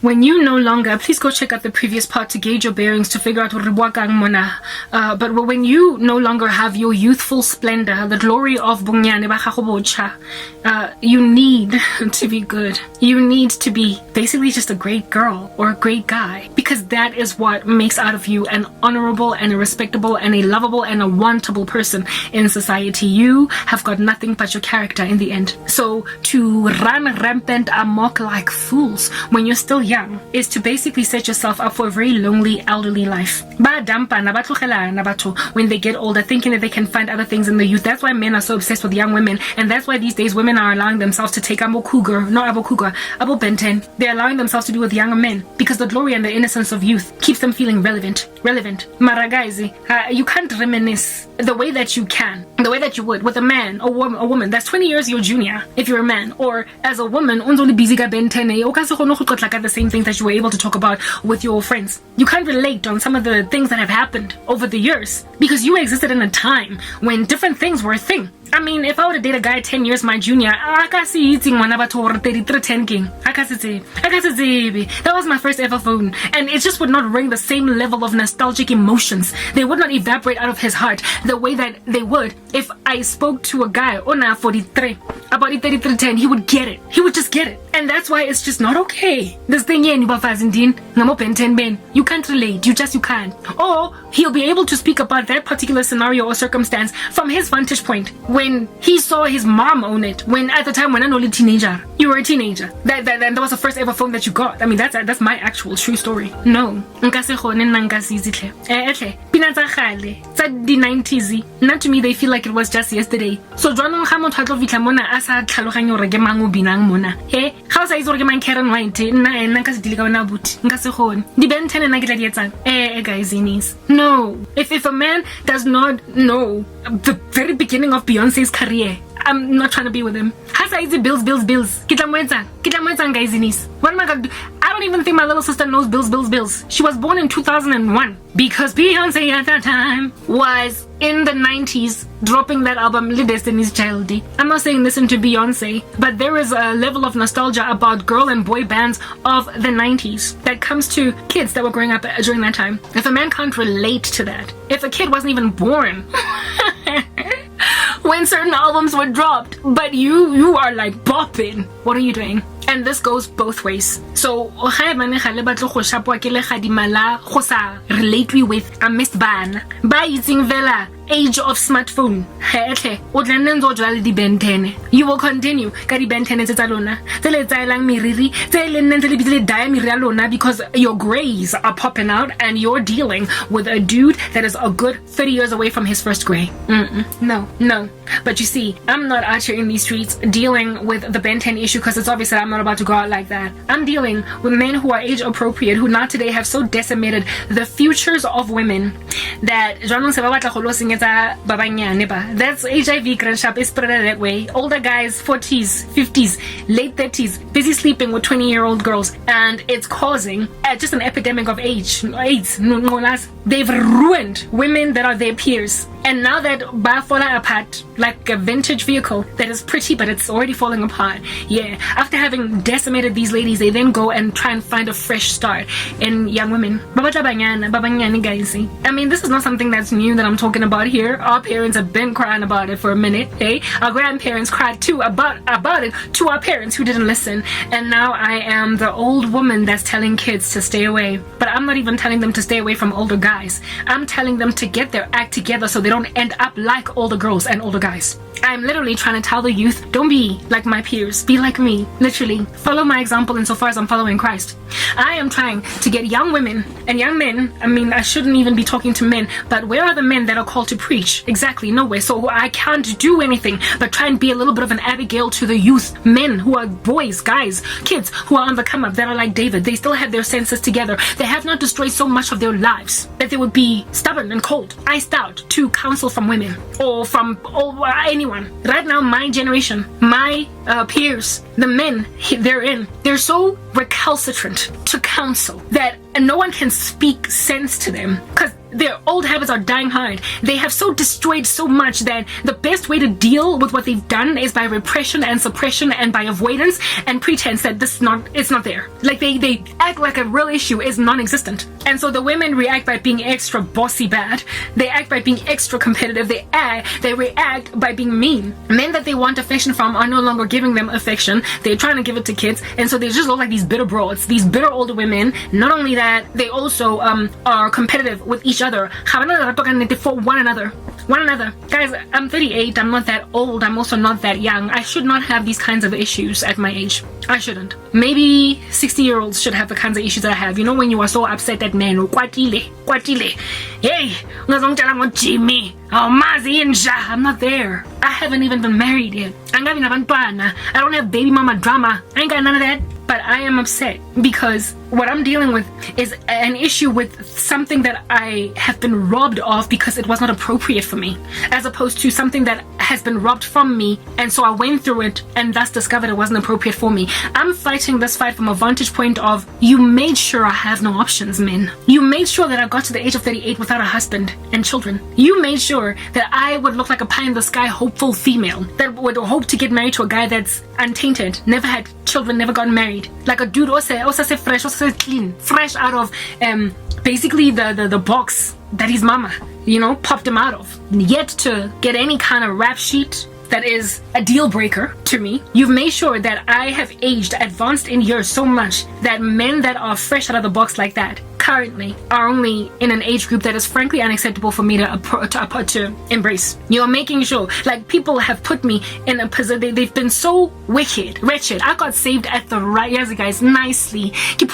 when you no longer, please go check out the previous part to gauge your bearings to figure out but when you no longer have your youthful splendor, the glory of bunyane ba gago bocha, you need to be good. You need to be basically just a great girl or a great guy, because that is what makes out of you an honorable and a respectable and a lovable and a wantable person in society. You have got nothing but your character in the end. So to run rampant amok like fools when you're still young is to basically set yourself up for a very lonely elderly life. When they get older, thinking that they can find other things in the youth. That's why men are so obsessed with young women, and that's why these days women are allowing themselves to take Abo Benten. They're allowing themselves to be with younger men because the glory and the innocence of youth keeps them feeling relevant. Maragaizi, you can't reminisce the way that you can, the way that you would with a man or a woman that's 20 years your junior if you're a man, or as a woman only busy ka bentene o ka se kgone go tlotla ka the same things that you were able to talk about with your friends. You can't relate on some of the things that have happened over the years because you existed in a time when different things were a thing. I mean, if I were to date a guy 10 years my junior, that was my first ever phone, and it just would not bring the same level of nostalgic emotions. They would not evaporate out of his heart the way that they would if I spoke to a guy ona 43 about 3310. He would get it. He would just get it. And that's why it's just not okay. This thing here, you can't relate. You can't. Or he'll be able to speak about that particular scenario or circumstance from his vantage point when he saw his mom own it. When at the time when I was a teenager, you were a teenager. That was the first ever phone that you got. I mean, that's my actual true story. No. The 90s, not to me, they feel like it was just yesterday. So how say zorge man Karen White na nka se dilika ona buti nka se gone di ben 10 na ke tla di etsang guys inis. No, if a man does not know the very beginning of Beyonce's career, I'm not trying to be with him. Hasa easy bills. Kita mwetsa guys inis. What am I gonna do? I don't even think my little sister knows bills. She was born in 2001 because Beyonce at that time was in the 90s dropping that album Little Destiny's Child. I'm not saying listen to Beyonce, but there is a level of nostalgia about girl and boy bands of the 90s that comes to kids that were growing up during that time. If a man can't relate to that, if a kid wasn't even born when certain albums were dropped, but you are like bopping, what are you doing? And this goes both ways. So relate with a Miss Ban by using Vela age of smartphone. You will continue because your grays are popping out and you're dealing with a dude that is a good 30 years away from his first gray. No. But you see, I'm not out here in these streets dealing with the Ben 10 issue because it's obvious that I'm not about to go out like that. I'm dealing with men who are age appropriate, who now today have so decimated the futures of women that that's HIV grandship is spread that way. Older guys, 40s, 50s, late 30s, busy sleeping with 20-year-old girls, and it's causing just an epidemic of AIDS. They've ruined women that are their peers. And now that falling apart like a vintage vehicle that is pretty but it's already falling apart. Yeah, after having decimated these ladies, they then go and try and find a fresh start in young women. Guys. I mean, this is not something that's new that I'm talking about here. Our parents have been crying about it for a minute. Hey, our grandparents cried too about it to our parents who didn't listen. And now I am the old woman that's telling kids to stay away. But I'm not even telling them to stay away from older guys. I'm telling them to get their act together so they don't end up like older girls and older guys. I'm literally trying to tell the youth, don't be like my peers, be like me. Literally, follow my example insofar as I'm following Christ. I am trying to get young women and young men, I mean, I shouldn't even be talking to men, but where are the men that are called to preach? Exactly, nowhere. So I can't do anything but try and be a little bit of an Abigail to the youth. Men who are boys, guys, kids who are on the come up, that are like David. They still have their senses together. They have not destroyed so much of their lives that they would be stubborn and cold, iced out to counsel from women or from anyone. Right now, my generation, my peers, the men they're so recalcitrant to counsel that no one can speak sense to them because their old habits are dying hard. They have so destroyed so much that the best way to deal with what they've done is by repression and suppression and by avoidance and pretense that it's not there. Like they act like a real issue is non-existent. And so the women react by being extra bossy bad. They act by being extra competitive. They react by being mean. Men that they want affection from are no longer giving them affection. They're trying to give it to kids. And so they just look like these bitter broads, these bitter older women. Not only that, they also are competitive with each other. For one another. Guys, I'm 38. I'm not that old. I'm also not that young. I should not have these kinds of issues at my age. I shouldn't. Maybe 60-year-olds should have the kinds of issues that I have. You know, when you are so upset at men, kwatile. Hey, Jimmy. I'm not there. I haven't even been married yet. I don't have baby mama drama. I ain't got none of that. But I am upset because what I'm dealing with is an issue with something that I have been robbed of because it was not appropriate for me, as opposed to something that has been robbed from me, and so I went through it and thus discovered it wasn't appropriate for me. I'm fighting this fight from a vantage point of, you made sure I have no options, men. You made sure that I got to the age of 38 without a husband and children. You made sure that I would look like a pie-in-the-sky hopeful female that would hope to get married to a guy that's untainted, never had children, never gotten married. Like a dude also fresh, also clean, fresh out of basically the box that his mama, popped him out of. Yet to get any kind of rap sheet that is a deal breaker to me. You've made sure that I have aged, advanced in years so much that men that are fresh out of the box like that currently are only in an age group that is frankly unacceptable for me to embrace. You're making sure, like, people have put me in a position, they've been so wretched. I got saved at the right years, guys, nicely.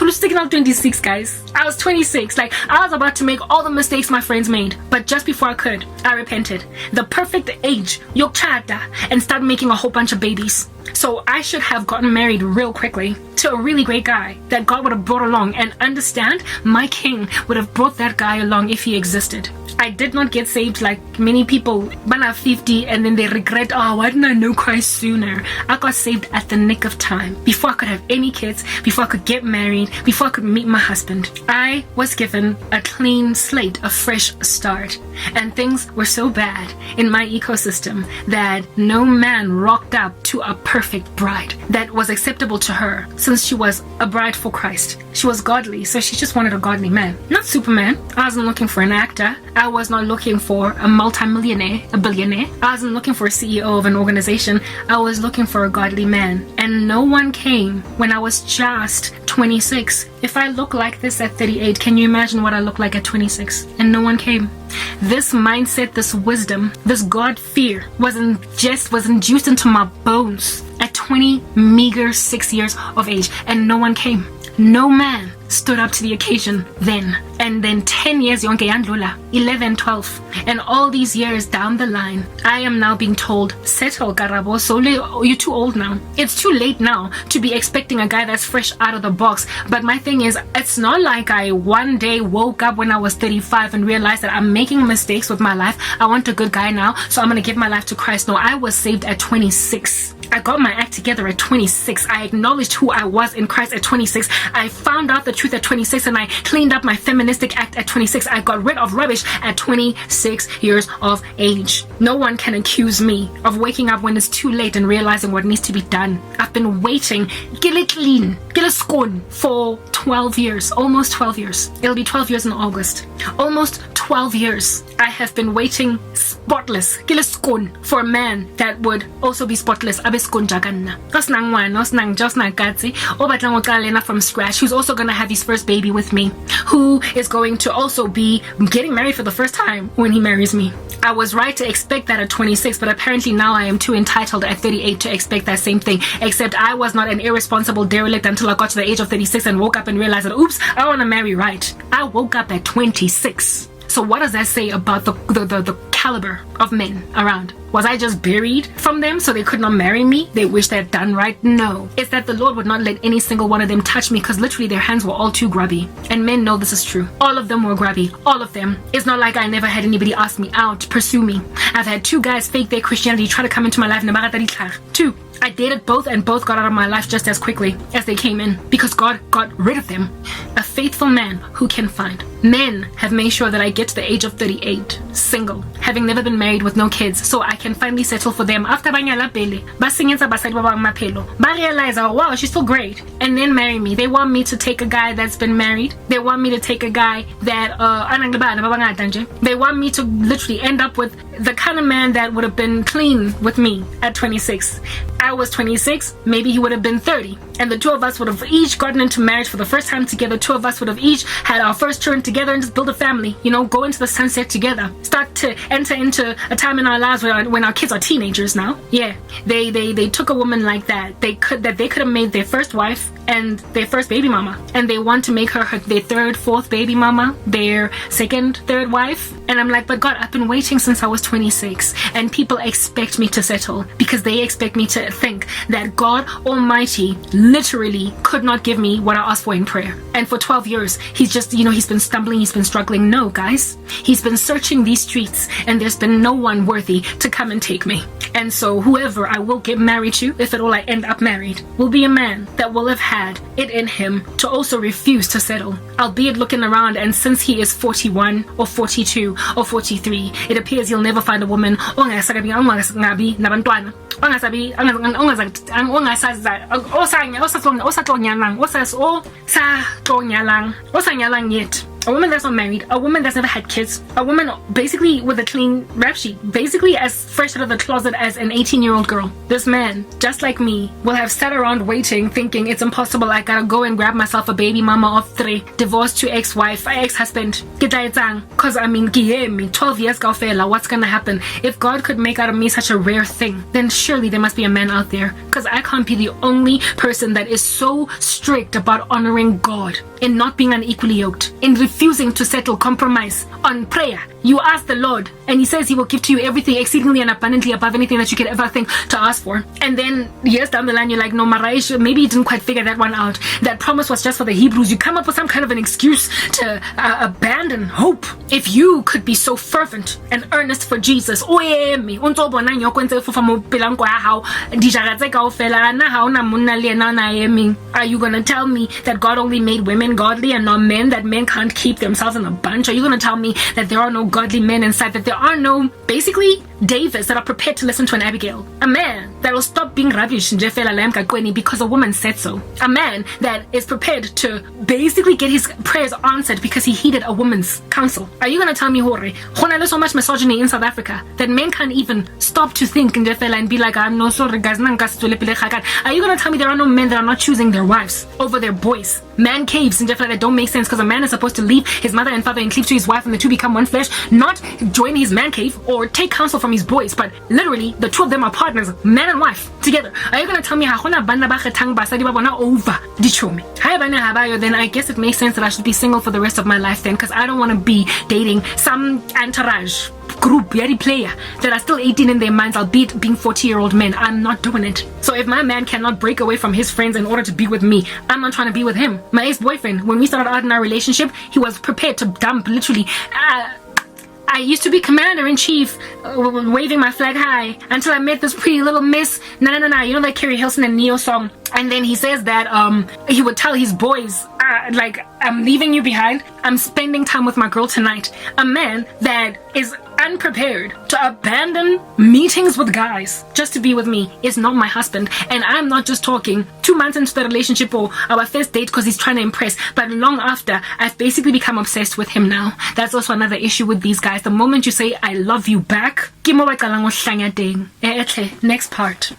Sticking out 26, guys. I was 26, like, I was about to make all the mistakes my friends made, but just before I could, I repented. The perfect age, yokchata, and start making a whole bunch of babies. So I should have gotten married real quickly to a really great guy that God would have brought along, and understand, my king would have brought that guy along if he existed. I did not get saved like many people when I'm 50 and then they regret, oh, why didn't I know Christ sooner? I got saved at the nick of time, before I could have any kids, before I could get married, before I could meet my husband. I was given a clean slate, a fresh start, and things were so bad in my ecosystem that no man rocked up to a perfect bride that was acceptable to her, since she was a bride for Christ. She was godly, so she just wanted a godly man, not Superman. I wasn't looking for an actor. I was not looking for a multimillionaire, a billionaire. I wasn't looking for a CEO of an organization. I was looking for a godly man, and no one came when I was just 26. If I look like this at 38, can you imagine what I look like at 26? And no one came. This mindset, this wisdom, this God fear was induced into my bones at meager 6 years of age, and no one came. No man stood up to the occasion then. And then 10 years, 11, 12, and all these years down the line, I am now being told, settle, Karabo, so you're too old now. It's too late now to be expecting a guy that's fresh out of the box. But my thing is, it's not like I one day woke up when I was 35 and realized that I'm making mistakes with my life. I want a good guy now, so I'm going to give my life to Christ. No, I was saved at 26. I got my act together at 26. I acknowledged who I was in Christ at 26. I found out the truth at 26, and I cleaned up my feministic act at 26. I got rid of rubbish at 26 years of age. No one can accuse me of waking up when it's too late and realizing what needs to be done. I've been waiting, for 12 years, almost 12 years. It'll be 12 years in August. Almost 12 years. I have been waiting spotless, for a man that would also be spotless. From scratch, who's also gonna have his first baby with me, who is going to also be getting married for the first time when he marries me. I was right to expect that at 26, but apparently now I am too entitled at 38 to expect that same thing, except I was not an irresponsible derelict until I got to the age of 36 and woke up and realized that, oops, I want to marry right. I woke up at 26. So what does that say about the caliber of men around? Was I just buried from them so they could not marry me? They wish they'd done right? No. It's that the Lord would not let any single one of them touch me, because literally their hands were all too grubby. And men know this is true. All of them were grubby. All of them. It's not like I never had anybody ask me out, pursue me. I've had 2 guys fake their Christianity, try to come into my life. 2. I dated both, and both got out of my life just as quickly as they came in because God got rid of them. A faithful man who can find. Men have made sure that I get to the age of 38, single, having never been married with no kids, so I can finally settle for them. After banyala pele, ba senyetsa basadi ba bang maphelo, ba realize, oh wow, she's still great, and then marry me. They want me to take a guy that's been married. They want me to take a guy that they want me to literally end up with the kind of man that would have been clean with me at 26. I was 26, maybe he would have been 30, and the two of us would have each gotten into marriage for the first time together. Two of us would have each had our first children together and just build a family, you know, go into the sunset together, start to enter into a time in our lives when our kids are teenagers now. Yeah, they took a woman like that. They could have made their first wife and their first baby mama, and they want to make her their third, fourth baby mama, their second, third wife. And I'm like, but God, I've been waiting since I was 26, and people expect me to settle because they expect me to think that God Almighty literally could not give me what I asked for in prayer. And for 12 years, he's just, he's been stumbling, he's been struggling. No, guys, he's been searching these streets, and there's been no one worthy to come and take me. And so whoever I will get married to, if at all I end up married, will be a man that will have had it in him to also refuse to settle, albeit looking around, and since he is 41 or 42 or 43, it appears he'll never find a woman a woman that's not married, a woman that's never had kids, a woman basically with a clean rap sheet, basically as fresh out of the closet as an 18-year-old girl. This man, just like me, will have sat around waiting, thinking it's impossible, I gotta go and grab myself a baby mama of 3, divorced to ex-wife, ex-husband, cause 12 years go fela, what's gonna happen? If God could make out of me such a rare thing, then surely there must be a man out there, cause I can't be the only person that is so strict about honoring God, in not being unequally yoked, in refusing to settle compromise on prayer. You ask the Lord, and he says he will give to you everything exceedingly and abundantly above anything that you could ever think to ask for. And then years down the line, you're like, no, Maraish, maybe you didn't quite figure that one out. That promise was just for the Hebrews. You come up with some kind of an excuse to abandon hope. If you could be so fervent and earnest for Jesus, are you gonna tell me that God only made women godly and not men, that men can't keep themselves in a bunch? Are you gonna tell me that there are no godly men inside, that there are no, basically, Davids that are prepared to listen to an Abigail? A man that will stop being rubbish because a woman said so. A man that is prepared to basically get his prayers answered because he heeded a woman's counsel. Are you going to tell me, Hore, there's so much misogyny in South Africa that men can't even stop to think and be like, I'm no sorry guys. Are you going to tell me there are no men that are not choosing their wives over their boys? Man caves and that don't make sense, because a man is supposed to leave his mother and father and cleave to his wife, and the two become one flesh, not join his man cave or take counsel from his boys, but literally the two of them are partners, man and wife, together. Are you going to tell me over? Then I guess it makes sense that I should be single for the rest of my life then, because I don't want to be dating some entourage group, yari player, that are still 18 in their minds, albeit being 40-year-old men. I'm not doing it. So if my man cannot break away from his friends in order to be with me, I'm not trying to be with him. My ex-boyfriend, when we started out in our relationship, he was prepared to dump literally I used to be commander-in-chief, waving my flag high, until I met this pretty little miss. No, you know that Carrie Hilson and Neo song? And then he says that he would tell his boys, I'm leaving you behind. I'm spending time with my girl tonight. A man that is unprepared to abandon meetings with guys just to be with me is not my husband. And I'm not just talking 2 months into the relationship or our first date because he's trying to impress, but long after, I've basically become obsessed with him now. That's also another issue with these guys. The moment you say I love you back, next part.